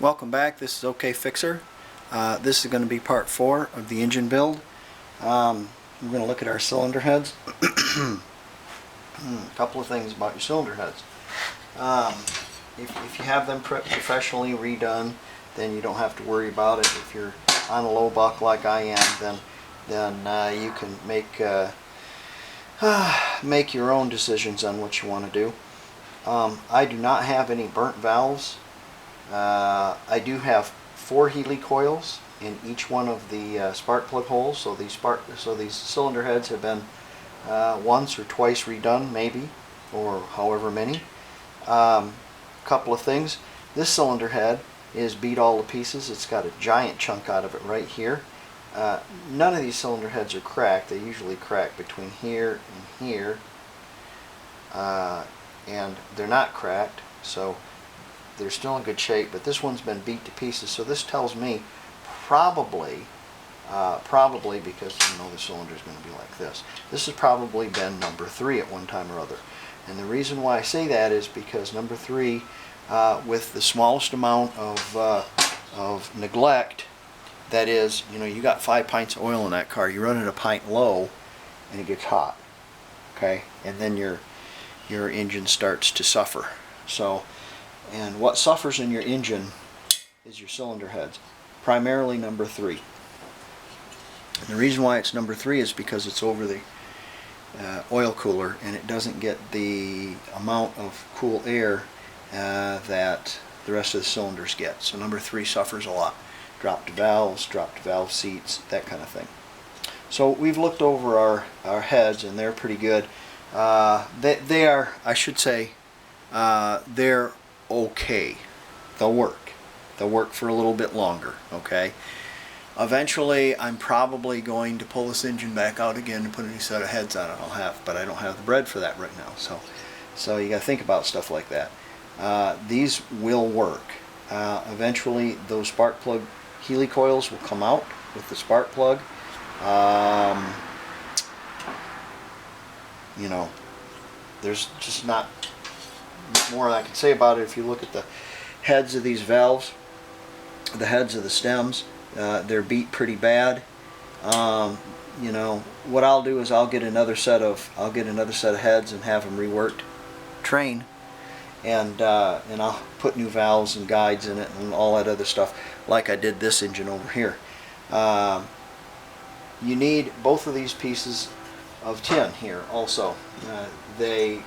Welcome back. This is OK Fixer. This is going to be part 4 of the engine build. We're going to look at our cylinder heads. A couple of things about your cylinder heads. If you have them professionally redone, then you don't have to worry about it. If you're on a low buck like I am, then you can make your own decisions on what you want to do. I do not have any burnt valves. I do have 4 Healy coils in each one of the spark plug holes, so these cylinder heads have been once or twice redone, maybe, or however many. Couple of things. This cylinder head is beat all to pieces. It's got a giant chunk out of it right here. None of these cylinder heads are cracked. They usually crack between here and here, and they're not cracked, so they're still in good shape. But this one's been beat to pieces, so this tells me probably because you know the cylinder is going to be like this. This has probably been number 3 at one time or other. And the reason why I say that is because number 3, with the smallest amount of neglect, that is, you know, you got 5 pints of oil in that car, you run it a pint low, and it gets hot. Okay, and then your engine starts to suffer. So, and what suffers in your engine is your cylinder heads, primarily number 3. And the reason why it's number 3 is because it's over the oil cooler, and it doesn't get the amount of cool air that the rest of the cylinders get. So number 3 suffers a lot. Dropped valves, dropped valve seats, that kind of thing. So we've looked over our heads, and they're pretty good. They are, I should say, they're okay. They'll work. They'll work for a little bit longer, okay? Eventually, I'm probably going to pull this engine back out again and put a new set of heads on it. But I don't have the bread for that right now. So you got to think about stuff like that. These will work. Eventually, those spark plug Healy coils will come out with the spark plug. You know, there's just not more I can say about it. If you look at the heads of these valves, the heads of the stems, they're beat pretty bad. You know, what I'll do is I'll get another set of heads and have them reworked, train, and I'll put new valves and guides in it and all that other stuff, like I did this engine over here. You need both of these pieces of tin here also. They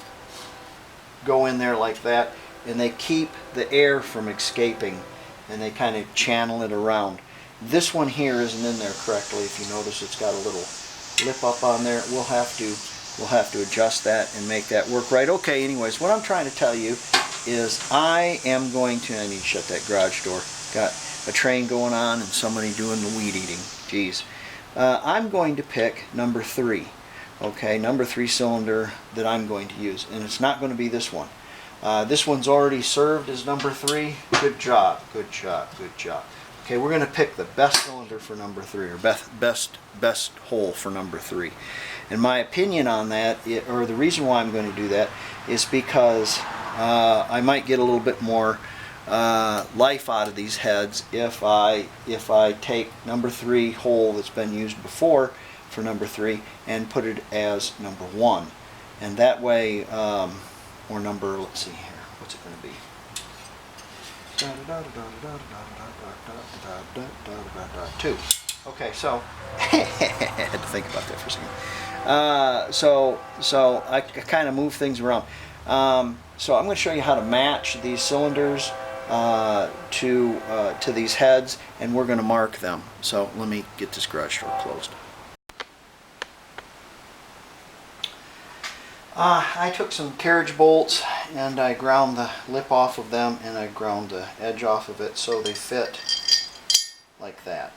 go in there like that, and they keep the air from escaping, and they kind of channel it around. This one here isn't in there correctly. If you notice, it's got a little lip up on there. We'll have to adjust that and make that work right. Okay, anyways, what I'm trying to tell you is I need to shut that garage door. Got a train going on and somebody doing the weed eating. Jeez. I'm going to pick number 3. Okay, number 3 cylinder that I'm going to use, and it's not going to be this one. This one's already served as number 3. Good job, good job, good job. Okay, we're going to pick the best cylinder for number 3, or best hole for number 3. And my opinion on that, or the reason why I'm going to do that, is because I might get a little bit more life out of these heads if I take number 3 hole that's been used before for number 3 and put it as number 1, and that way, or number, let's see here, what's it going to be? 2. Okay, so I had to think about that for a second. So I kind of move things around. So I'm going to show you how to match these cylinders to these heads, and we're going to mark them. So let me get this garage door closed. I took some carriage bolts and I ground the lip off of them, and I ground the edge off of it so they fit like that.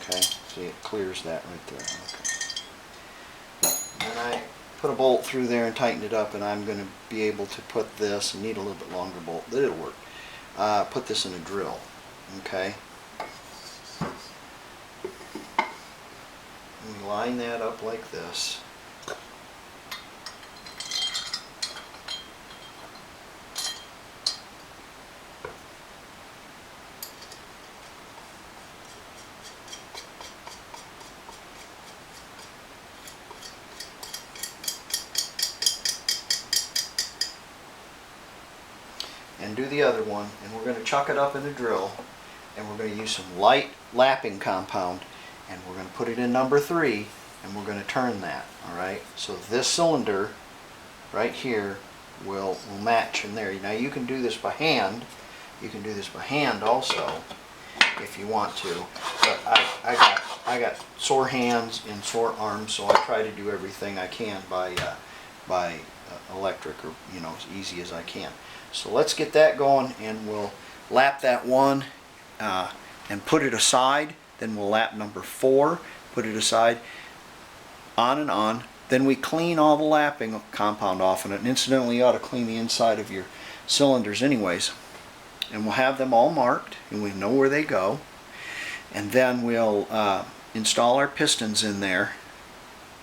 Okay, see, it clears that right there. Okay. And I put a bolt through there and tightened it up, and I'm going to be able to put this, I need a little bit longer bolt, but it'll work. Put this in a drill. Okay. And line that up like this. do the other one, and we're going to chuck it up in the drill, and we're going to use some light lapping compound, and we're going to put it in number 3, and we're going to turn that. Alright, so this cylinder right here will match in there. Now you can do this by hand. You can do this by hand also if you want to, but I got sore hands and sore arms, so I try to do everything I can by electric, or as easy as I can. So let's get that going, and we'll lap that one and put it aside. Then we'll lap number 4, put it aside, on and on. Then we clean all the lapping compound off in it, and incidentally you ought to clean the inside of your cylinders anyways. And we'll have them all marked, and we know where they go. And then we'll install our pistons in there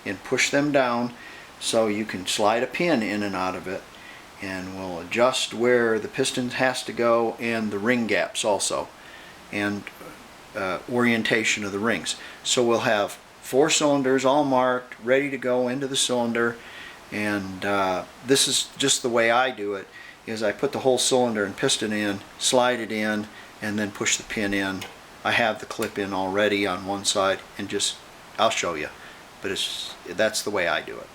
and push them down so you can slide a pin in and out of it, and we'll adjust where the piston has to go and the ring gaps also, and orientation of the rings. So we'll have 4 cylinders all marked, ready to go into the cylinder, and this is just the way I do it, is I put the whole cylinder and piston in, slide it in, and then push the pin in. I have the clip in already on one side, and I'll show you, but that's the way I do it.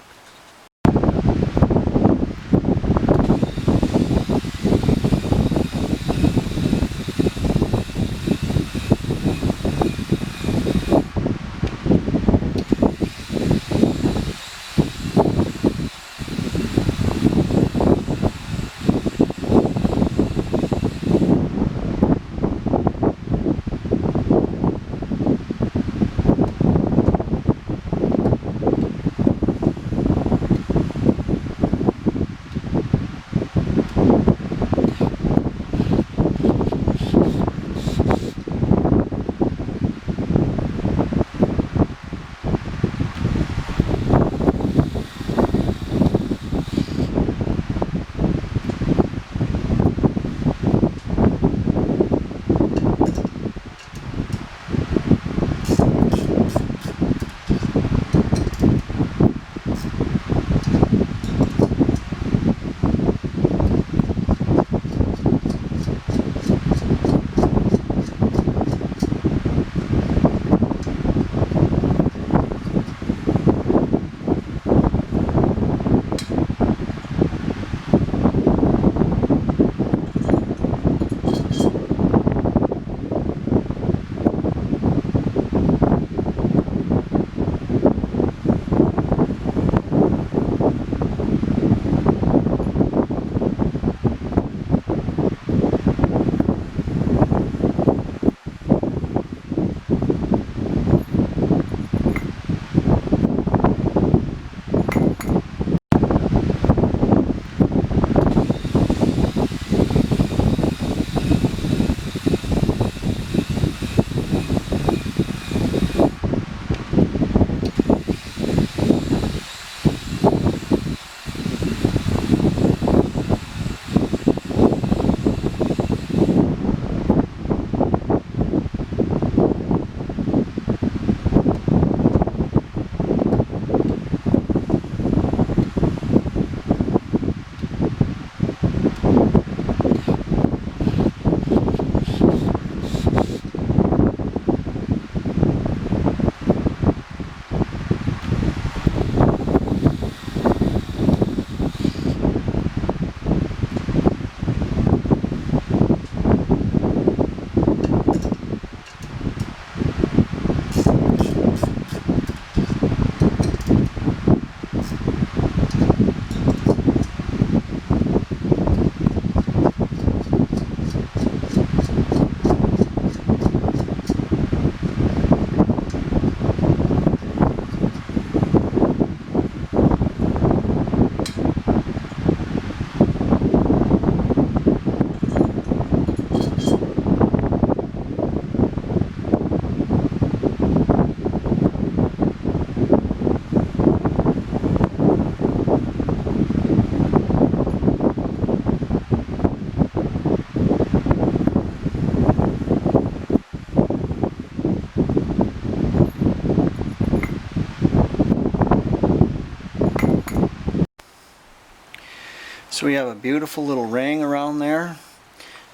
So we have a beautiful little ring around there,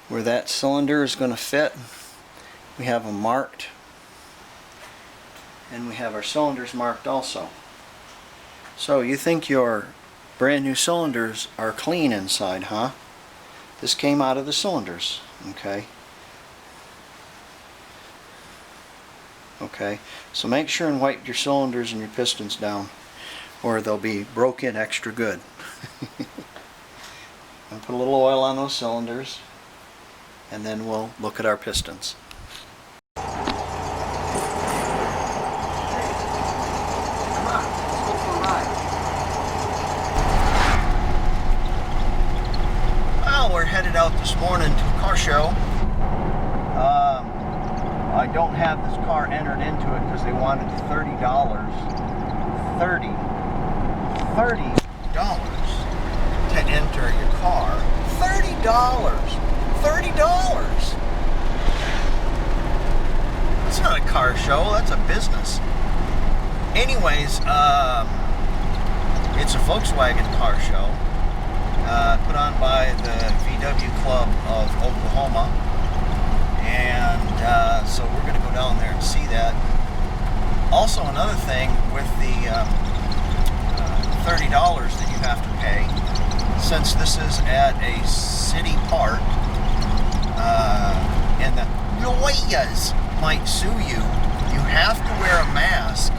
where that cylinder is going to fit. We have them marked, and we have our cylinders marked also. So you think your brand new cylinders are clean inside, huh? This came out of the cylinders, okay? Okay, so make sure and wipe your cylinders and your pistons down, or they'll be broke in extra good. I'll put a little oil on those cylinders, and then we'll look at our pistons. Well, we're headed out this morning to a car show. I don't have this car entered into it because they wanted $30 to enter your car. $30! That's not a car show, that's a business. Anyways, it's a Volkswagen car show put on by the VW Club of Oklahoma. And so we're going to go down there and see that. Also, another thing with the $30 that you have to pay, since this is at a city park, and the lawyers might sue you, you have to wear a mask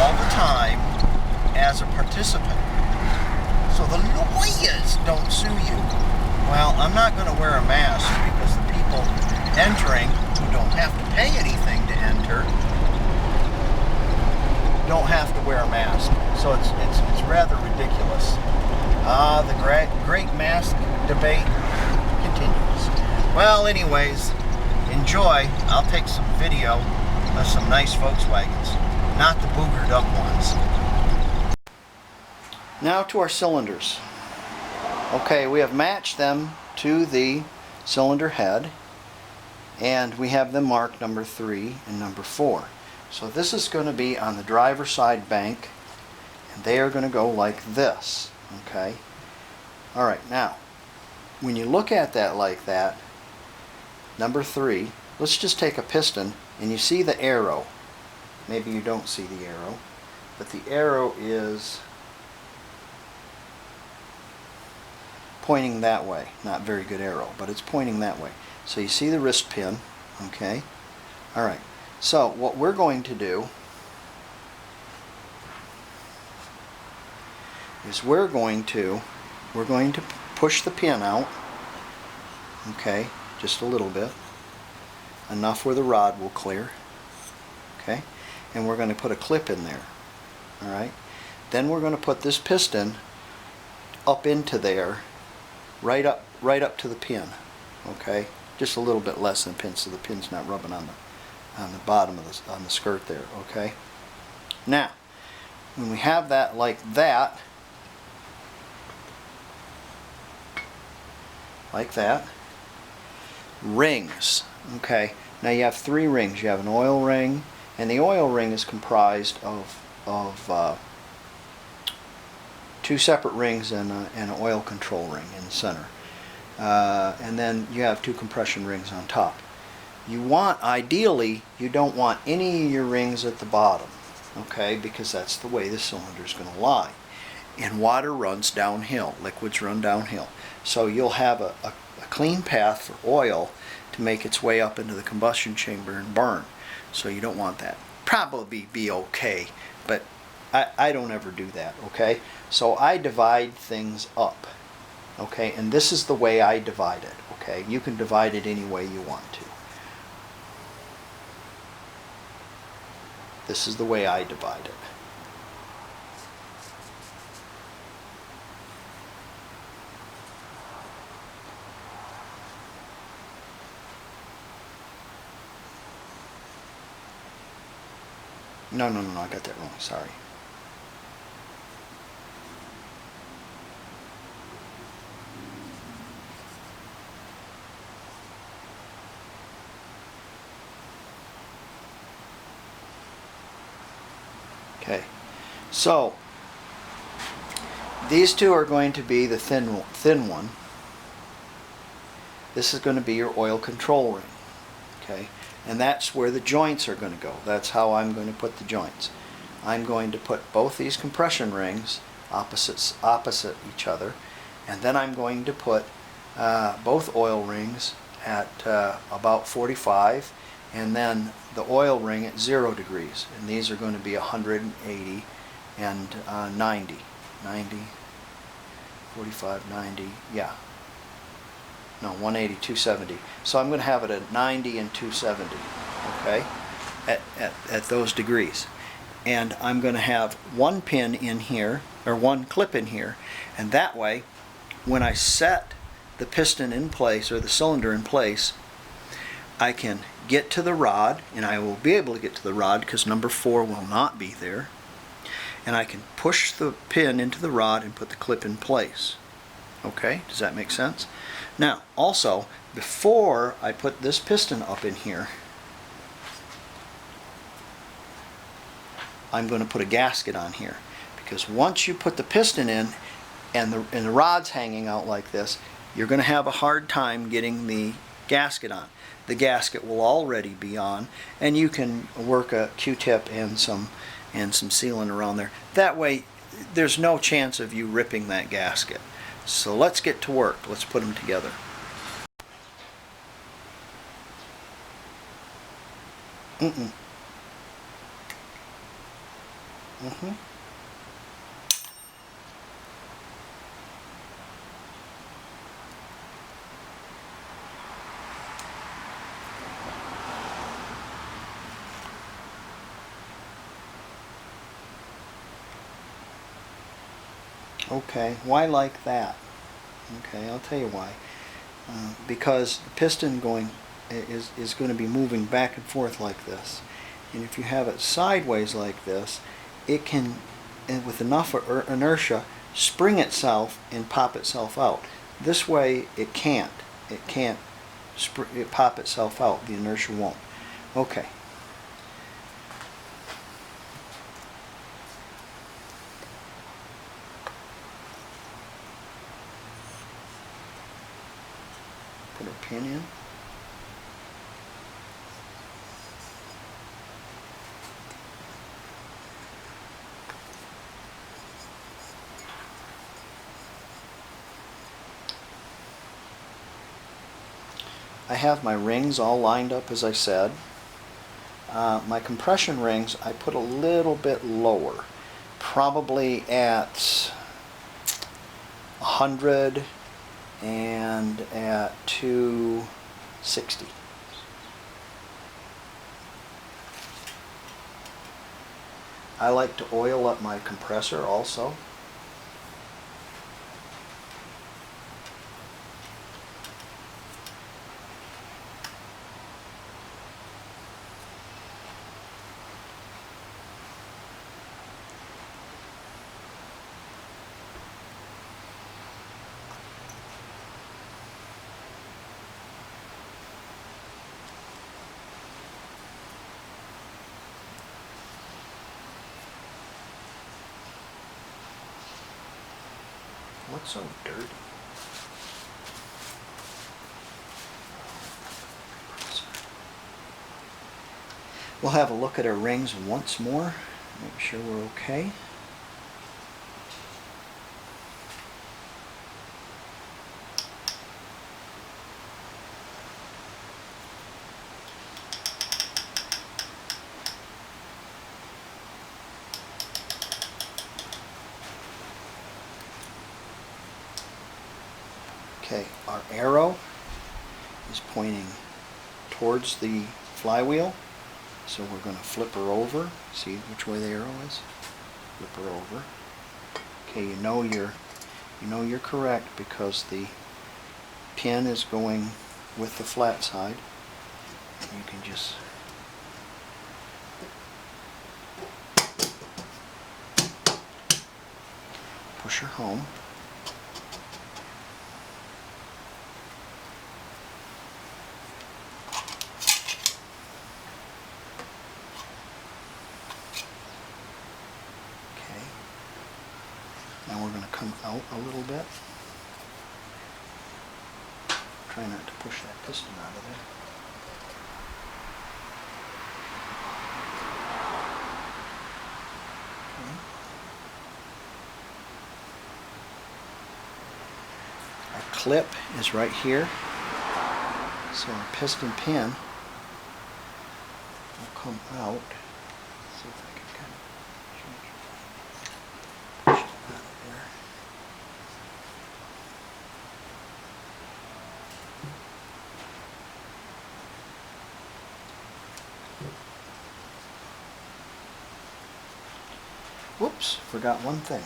all the time as a participant. So the lawyers don't sue you. Well, I'm not going to wear a mask because the people entering, who don't have to pay anything to enter, don't have to wear a mask. So it's rather ridiculous. The great mask debate continues. Well, anyways, enjoy. I'll take some video of some nice Volkswagens, not the boogered up ones. Now to our cylinders. Okay, we have matched them to the cylinder head, and we have them marked number 3 and number 4. So this is going to be on the driver's side bank, and they are going to go like this. Okay. Alright, now when you look at that like that, number 3, let's just take a piston, and you see the arrow. Maybe you don't see the arrow, but the arrow is pointing that way. Not very good arrow, but it's pointing that way. So you see the wrist pin, okay? Alright, so what we're going to do is we're going to push the pin out, okay, just a little bit, enough where the rod will clear, okay, and we're going to put a clip in there. Alright, then we're going to put this piston up into there, right up to the pin, okay, just a little bit less than the pin, so the pin's not rubbing on the bottom of the skirt there. Okay, now when we have that like that, rings. Okay, now you have 3 rings. You have an oil ring, and the oil ring is comprised of 2 separate rings and an oil control ring in the center. And then you have 2 compression rings on top. You want, ideally, you don't want any of your rings at the bottom, okay, because that's the way the cylinder is going to lie. And water runs downhill, liquids run downhill. So you'll have a clean path for oil to make its way up into the combustion chamber and burn. So you don't want that. Probably be okay, but I don't ever do that, okay? So I divide things up, okay? And this is the way I divide it, okay? You can divide it any way you want to. This is the way I divide it. No, I got that wrong, sorry. Okay, so these 2 are going to be the thin one, this is going to be your oil control ring. Okay, and that's where the joints are going to go. That's how I'm going to put the joints. I'm going to put both these compression rings opposite each other, and then I'm going to put both oil rings at about 45, and then the oil ring at 0 degrees, and these are going to be 180 and 90, 45, 90, yeah, no, 180, 270. So I'm going to have it at 90 and 270, okay, at those degrees. And I'm going to have one pin in here, or one clip in here, and that way, when I set the piston in place, or the cylinder in place, I can get to the rod, and I will be able to get to the rod because number 4 will not be there, and I can push the pin into the rod and put the clip in place. Okay, does that make sense? Now, also, before I put this piston up in here, I'm going to put a gasket on here, because once you put the piston in and the rod's hanging out like this, you're going to have a hard time getting the gasket on. The gasket will already be on, and you can work a Q-tip and some sealant around there. That way there's no chance of you ripping that gasket. So let's get to work. Let's put them together. Okay, why like that? Okay, I'll tell you why. Because the piston is going to be moving back and forth like this. And if you have it sideways like this, it can, with enough inertia, spring itself and pop itself out. This way it can't. It can't pop itself out. The inertia won't. Okay. Put our pin in. I have my rings all lined up as I said. My compression rings I put a little bit lower, probably at 100 and at 260. I like to oil up my compressor also. What's so dirty? We'll have a look at our rings once more, make sure we're okay. Okay, our arrow is pointing towards the flywheel, so we're going to flip her over. See which way the arrow is? Flip her over. Okay, you know you're correct because the pin is going with the flat side. You can just push her home. Now we're going to come out a little bit. Try not to push that piston out of there. Our clip is right here, so our piston pin will come out. See if I can kind of push it out of there. Whoops, forgot one thing.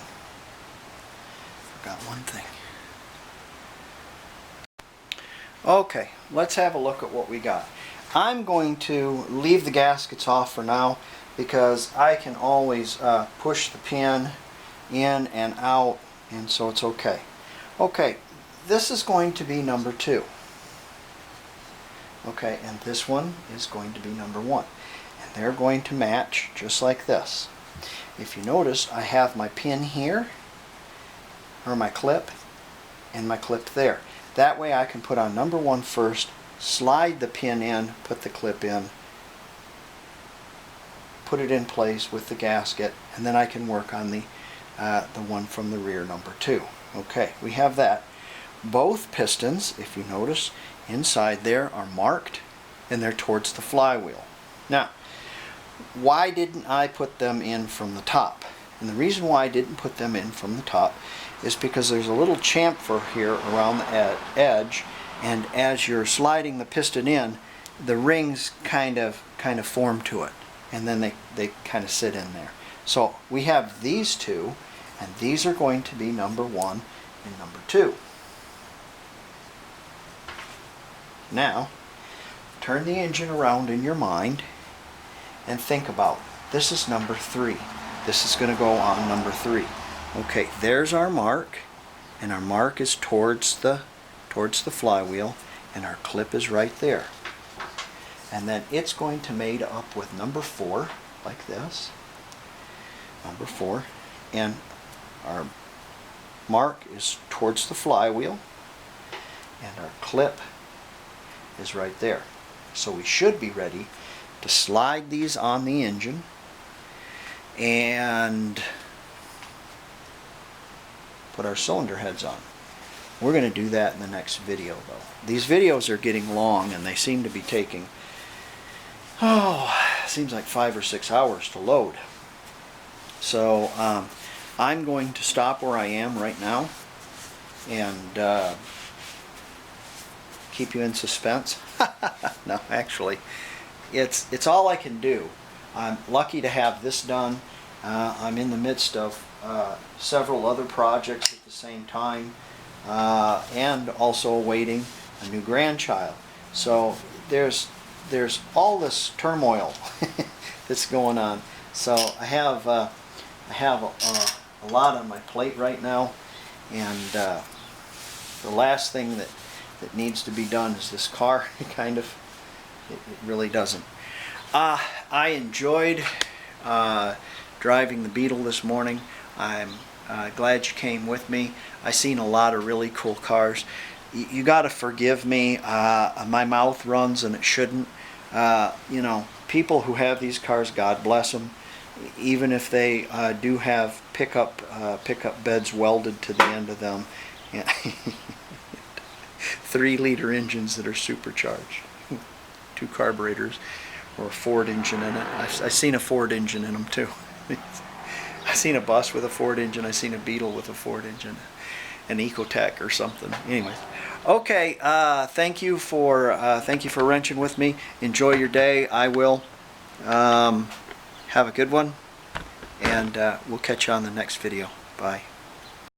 Okay, let's have a look at what we got. I'm going to leave the gaskets off for now because I can always push the pin in and out, and so it's okay. Okay, this is going to be number 2. Okay, and this one is going to be number 1. And they're going to match just like this. If you notice, I have my pin here, or my clip, and my clip there. That way I can put on number 1 first, slide the pin in, put the clip in, put it in place with the gasket, and then I can work on the one from the rear, number 2. Okay, we have that. Both pistons, if you notice, inside there are marked, and they're towards the flywheel. Now, why didn't I put them in from the top? And the reason why I didn't put them in from the top is because there's a little chamfer here around the edge, and as you're sliding the piston in, the rings kind of form to it, and then they kind of sit in there. So we have these two, and these are going to be number 1 and number 2. Now, turn the engine around in your mind and think about, this is number 3. This is going to go on number 3. Okay, there's our mark, and our mark is towards the flywheel, and our clip is right there. And then it's going to mate up with number 4, like this. Number 4, and our mark is towards the flywheel, and our clip is right there. So we should be ready to slide these on the engine and put our cylinder heads on. We're going to do that in the next video though. These videos are getting long and they seem to be taking, seems like 5 or 6 hours to load. So I'm going to stop where I am right now and keep you in suspense. No, actually, it's all I can do. I'm lucky to have this done. I'm in the midst of several other projects at the same time, and also awaiting a new grandchild. So there's all this turmoil that's going on. So I have a lot on my plate right now, and the last thing that needs to be done is this car. It really doesn't. I enjoyed driving the Beetle this morning. I'm glad you came with me. I seen a lot of really cool cars. You got to forgive me. My mouth runs and it shouldn't. You know, people who have these cars, God bless them. Even if they do have pickup beds welded to the end of them. 3-liter engines that are supercharged. 2 carburetors, or a Ford engine in it. I've seen a Ford engine in them too. I've seen a bus with a Ford engine. I've seen a Beetle with a Ford engine, an Ecotec or something. Anyways, okay. Thank you for wrenching with me. Enjoy your day. I will. Have a good one, and we'll catch you on the next video. Bye.